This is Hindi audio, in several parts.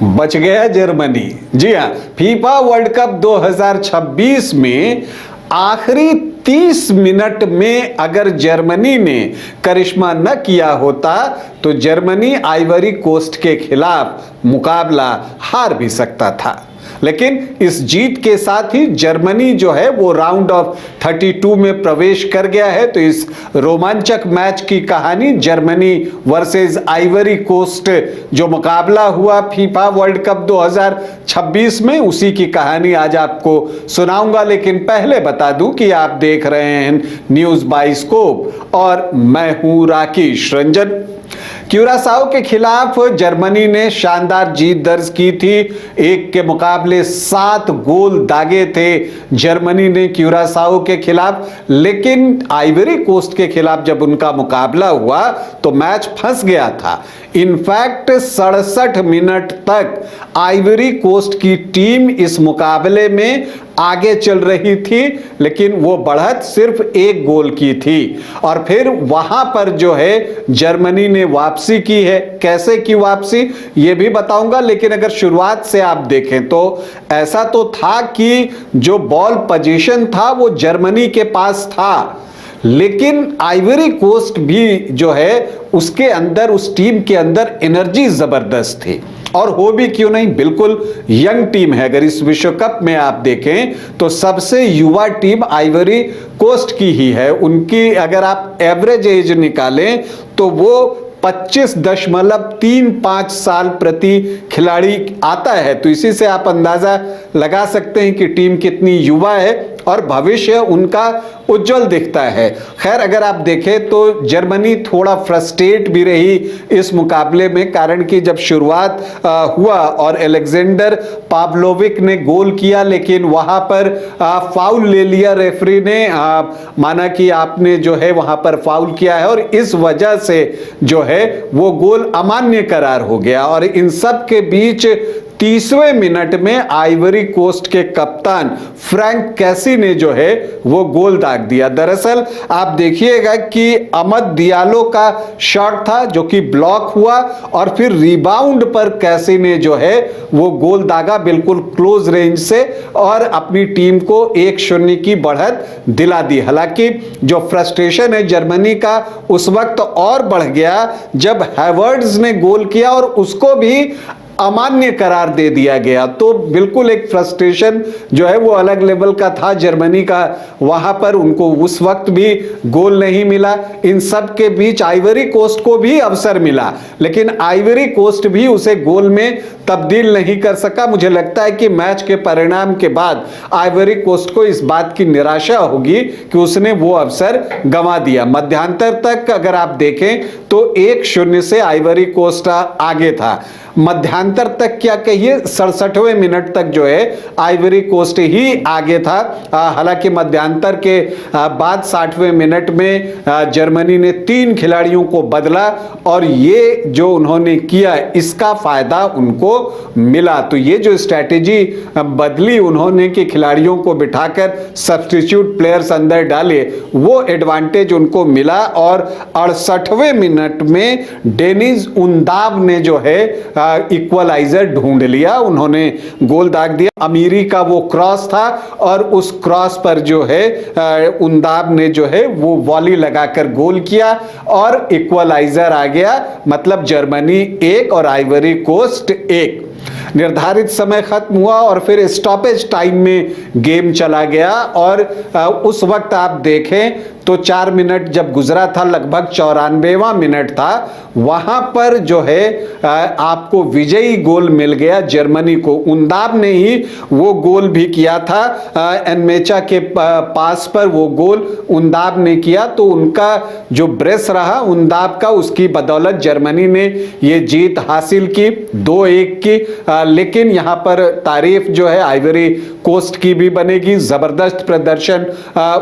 बच गया जर्मनी। जी हाँ, फीफा वर्ल्ड कप 2026 में आखिरी 30 मिनट में अगर जर्मनी ने करिश्मा न किया होता तो जर्मनी आइवरी कोस्ट के खिलाफ मुकाबला हार भी सकता था। लेकिन इस जीत के साथ ही जर्मनी जो है वो राउंड ऑफ 32 में प्रवेश कर गया है। तो इस रोमांचक मैच की कहानी जर्मनी वर्सेस आइवरी कोस्ट जो मुकाबला हुआ फीफा वर्ल्ड कप 2026 में, उसी की कहानी आज आपको सुनाऊंगा। लेकिन पहले बता दूं कि आप देख रहे हैं न्यूज़ बाइस्कोप और मैं हूं राकेश रंजन। क्यूरासाओ के खिलाफ जर्मनी ने शानदार जीत दर्ज की थी। 1 के मुकाबले 7 गोल दागे थे जर्मनी ने क्यूरासाओ के खिलाफ। लेकिन आइवरी कोस्ट के खिलाफ जब उनका मुकाबला हुआ तो मैच फंस गया था। इनफैक्ट 67 मिनट तक आइवरी कोस्ट की टीम इस मुकाबले में आगे चल रही थी, लेकिन वो बढ़त सिर्फ 1 गोल की थी। और फिर वहां पर जो है जर्मनी ने वापसी की है। कैसे की वापसी ये भी बताऊंगा। लेकिन अगर शुरुआत से आप देखें तो ऐसा तो था कि जो बॉल पोजीशन था वो जर्मनी के पास था, लेकिन आइवरी कोस्ट भी जो है उसके अंदर, उस टीम के अंदर एनर्जी जबरदस्त थी। और हो भी क्यों नहीं, बिल्कुल यंग टीम है। अगर इस विश्व कप में आप देखें तो सबसे युवा टीम आइवरी कोस्ट की ही है। उनकी अगर आप एवरेज एज निकालें तो वो 25.35 साल प्रति खिलाड़ी आता है। तो इसी से आप अंदाजा लगा सकते हैं कि टीम कितनी युवा है और भविष्य उनका उज्जवल दिखता है। खैर, अगर आप देखें तो जर्मनी थोड़ा फ्रस्ट्रेट भी रही इस मुकाबले में, कारण कि जब शुरुआत हुआ और अलेक्जेंडर पाव्लोविक ने गोल किया, लेकिन वहां पर फाउल ले लिया रेफरी ने, माना कि आपने जो है वहां पर फाउल किया है और इस वजह से जो है वो गोल अमान्य करार हो गया। और इन सब के बीच 30वें मिनट में आइवरी कोस्ट के कप्तान फ्रैंक कैसी ने जो है वो गोल दाग दिया। दरअसल आप देखिएगा कि अमद दियालो का शॉट था जो कि ब्लॉक हुआ और फिर रिबाउंड पर कैसी ने जो है वो गोल दागा बिल्कुल क्लोज रेंज से और अपनी टीम को 1-0 की बढ़त दिला दी। हालांकि जो फ्रस्ट्रेशन है जर्मनी का उस वक्त और बढ़ गया जब हैवर्ड्स ने गोल किया और उसको भी अमान्य करार दे दिया गया। तो बिल्कुल एक फ्रस्ट्रेशन जो है वो अलग लेवल का था जर्मनी का। वहां पर उनको उस वक्त भी गोल नहीं मिला। इन सब के बीच आइवरी कोस्ट को भी अवसर मिला, लेकिन आइवरी कोस्ट भी उसे गोल में तब्दील नहीं कर सका। मुझे लगता है कि मैच के परिणाम के बाद आइवरी कोस्ट को इस बात की निराशा होगी कि उसने वो अवसर गंवा दिया। मध्यांतर तक अगर आप देखें तो 1-0 से आइवरी कोस्ट आगे था। मध्यांतर तक क्या कहिए, 67वें मिनट तक जो है आइवरी कोस्ट ही आगे था। हालांकि मध्यांतर के बाद 60वें मिनट में जर्मनी ने 3 खिलाड़ियों को बदला और ये जो उन्होंने किया इसका फायदा उनको मिला। तो ये जो स्ट्रैटेजी बदली उन्होंने कि खिलाड़ियों को बिठाकर सब्स्टिट्यूट प्लेयर्स अंदर डाले, वो एडवांटेज उनको मिला। और 68वें मिनट में डेनिस उनदाब ने जो है इक्वलाइजर ढूंढ लिया, उन्होंने गोल दाग दिया। अमीरी का वो क्रॉस था और उस क्रॉस पर जो है उनदाब ने जो है वो वॉली लगाकर गोल किया और इक्वलाइजर आ गया। मतलब जर्मनी 1 और आइवरी कोस्ट 1। निर्धारित समय खत्म हुआ और फिर स्टॉपेज टाइम में गेम चला गया। और उस वक्त आप देखें तो 4 मिनट जब गुजरा था, लगभग 94वां मिनट था, वहां पर जो है आपको विजयी गोल मिल गया जर्मनी को। उनदाब ने ही वो गोल भी किया था, एनमेचा के पास पर वो गोल उनदाब ने किया। तो उनका जो ब्रेस रहा उनदाब का, उसकी बदौलत जर्मनी ने ये जीत हासिल की 2-1 की। लेकिन यहां पर तारीफ जो है आइवरी कोस्ट की भी बनेगी। जबरदस्त प्रदर्शन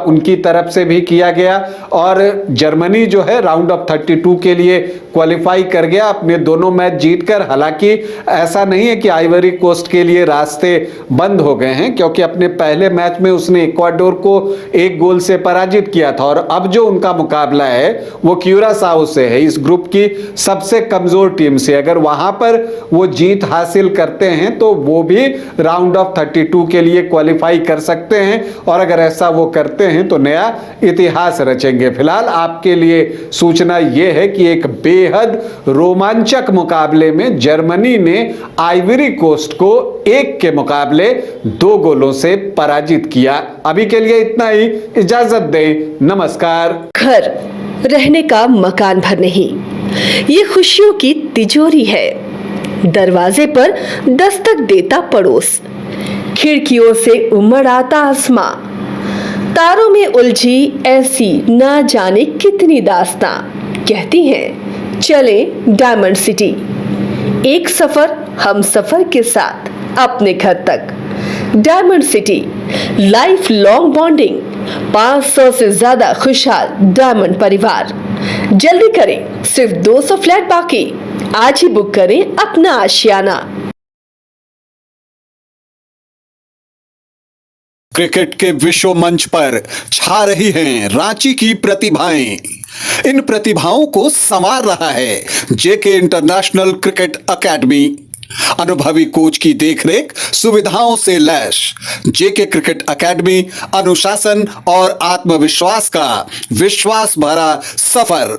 उनकी तरफ से भी किया गया और जर्मनी जो है राउंड ऑफ 32 के लिए क्वालिफाई कर गया अपने दोनों मैच जीतकर। हालांकि ऐसा नहीं है कि आइवरी कोस्ट के लिए रास्ते बंद हो गए हैं, क्योंकि अपने पहले मैच में उसने इक्वाडोर को 1 गोल से पराजित किया था और अब जो उनका मुकाबला है वो क्यूरासाओ से है, इस ग्रुप की सबसे कमजोर टीम से। अगर वहां पर वो जीत हासिल करते हैं तो वो भी राउंड ऑफ 32 के लिए क्वालिफाई कर सकते हैं और अगर ऐसा वो करते हैं तो नया इतिहास रचेंगे। फिलहाल आपके लिए सूचना यह है कि एक बेहद रोमांचक मुकाबले में जर्मनी ने आइवरी कोस्ट को 1 के मुकाबले 2 गोलों से पराजित किया। अभी के लिए इतना ही, इजाजत दें, नमस्कार। घर रहने का मकान भर नहीं, ये खुशियों की तिजोरी है। दरवाजे पर दस्तक देता पड़ोस, खिड़कियों से उमड़ आता आसमां, तारों में उलझी ऐसी ना जाने कितनी दास्तां। कहती हैं चले डायमंड सिटी, एक सफर हम सफर के साथ अपने घर तक। Diamond city, life long bonding, 500 से ज्यादा खुशहाल डायमंड परिवार। जल्दी करें, सिर्फ 200 फ्लैट बाकी। आज ही बुक करें अपना आशियाना। क्रिकेट के विश्व मंच पर छा रही हैं रांची की प्रतिभाएं। इन प्रतिभाओं को संवार रहा है जेके इंटरनेशनल क्रिकेट एकेडमी। अनुभवी कोच की देखरेख, सुविधाओं से लैस जेके क्रिकेट एकेडमी अनुशासन और आत्मविश्वास का विश्वास भरा सफर।